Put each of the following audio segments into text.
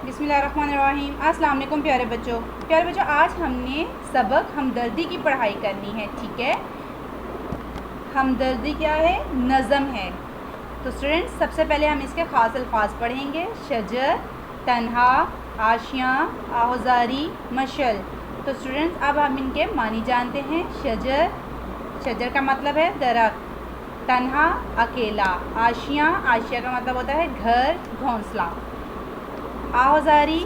बिस्मिल्लाहिर्रहमानिर्रहीम। अस्सलाम वालेकुम प्यारे बच्चों, आज हमने सबक हमदर्दी की पढ़ाई करनी है। ठीक है, हमदर्दी क्या है? नज़म है। तो स्टूडेंट्स, सबसे पहले हम इसके ख़ास अल्फाज पढ़ेंगे। शजर, तन्हा, आशियाँ, आहुजारी, मशल। तो स्टूडेंट्स, अब हम इनके मानी जानते हैं। शजर का मतलब है दरख्त, तन्हा अकेला, आशिया का मतलब होता है घर, घोंसला, आहुजारी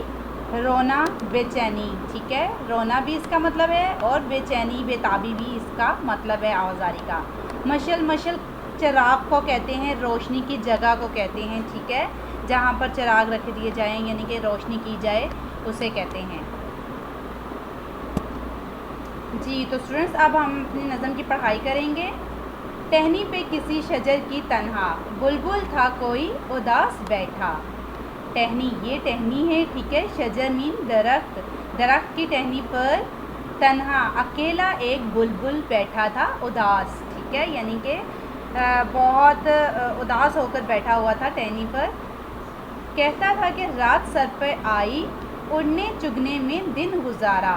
रोना, बेचैनी। ठीक है, रोना भी इसका मतलब है और बेचैनी बेताबी भी इसका मतलब है आहुजारी का। मशल चिराग को कहते हैं, रोशनी की जगह को कहते हैं। ठीक है, जहाँ पर चिराग रख दिए जाएँ यानी कि रोशनी की जाए उसे कहते हैं। जी तो स्टूडेंट्स, अब हम अपनी नज़म की पढ़ाई करेंगे। टहनी पे किसी शजर की तन्हा, बुलबुल था कोई उदास बैठा। टहनी, ये टहनी है। ठीक है, शजर मीन दरख्त की टहनी पर तन्हा अकेला एक बुलबुल बैठा था उदास। ठीक है, यानी कि बहुत उदास होकर बैठा हुआ था टहनी पर। कहता था कि रात सर पर आई, उड़ने चुगने में दिन गुजारा।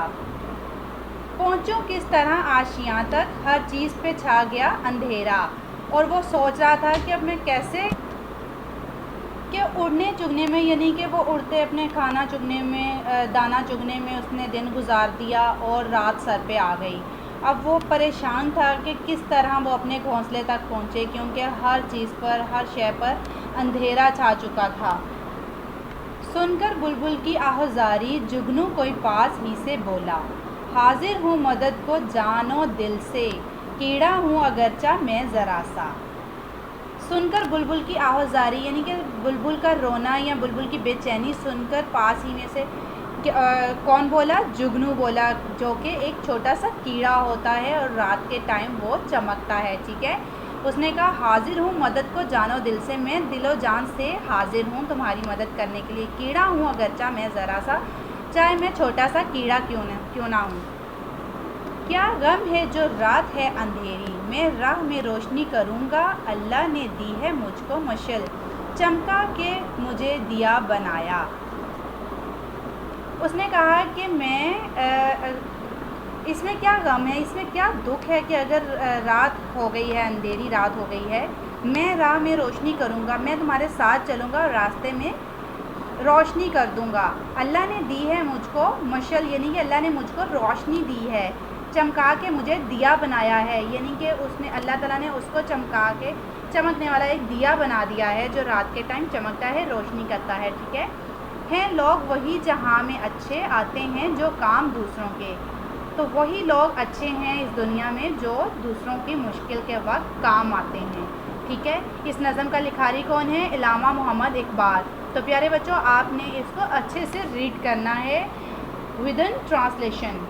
पहुँचूं किस तरह आशियाँ तक, हर चीज़ पे छा गया अंधेरा। और वो सोच रहा था कि अब मैं कैसे, कि उड़ने चुगने में यानी कि वो उड़ते अपने खाना चुगने में, दाना चुगने में उसने दिन गुजार दिया और रात सर पे आ गई। अब वो परेशान था कि किस तरह वो अपने घोंसले तक पहुँचे, क्योंकि हर चीज़ पर, हर शय पर अंधेरा छा चुका था। सुनकर बुलबुल की आहुजारी, जुगनू कोई पास ही से बोला। हाजिर हूँ मदद को जानो दिल से, कीड़ा हूँ अगरचा मैं ज़रा सा। सुनकर बुलबुल की आवाज़ारी यानी कि बुलबुल का रोना या बुलबुल की बेचैनी सुनकर पास ही में से कौन बोला? जुगनू बोला, जो कि एक छोटा सा कीड़ा होता है और रात के टाइम वो चमकता है। ठीक है, उसने कहा हाजिर हूँ मदद को जानो दिल से, मैं दिलो जान से हाजिर हूँ तुम्हारी मदद करने के लिए। कीड़ा हूँ अगरचा मैं ज़रा सा, चाहे मैं छोटा सा कीड़ा क्यों ना हूँ। क्या गम है जो रात है अंधेरी, मैं राह में रोशनी करूँगा। अल्लाह ने दी है मुझको मशल, चमका के मुझे दिया बनाया। उसने कहा कि इसमें क्या गम है, इसमें क्या दुख है कि अगर रात हो गई है, अंधेरी रात हो गई है, मैं राह में रोशनी करूँगा, मैं तुम्हारे साथ चलूँगा और रास्ते में रोशनी कर दूँगा। अल्लाह ने दी है मुझको मशल, यानी कि अल्लाह ने मुझको रोशनी दी है, चमका के मुझे दिया बनाया है, यानी कि उसने, अल्लाह ताला ने उसको चमका के चमकने वाला एक दिया बना दिया है जो रात के टाइम चमकता है, रोशनी करता है। ठीक है, हैं लोग वही जहाँ में अच्छे, आते हैं जो काम दूसरों के। तो वही लोग अच्छे हैं इस दुनिया में जो दूसरों की मुश्किल के वक्त काम आते हैं। ठीक है, इस नज़म का लिखारी कौन है? इलामा मोहम्मद इकबाल। तो प्यारे बच्चों, आपने इसको अच्छे से रीड करना है विद इन ट्रांसलेशन।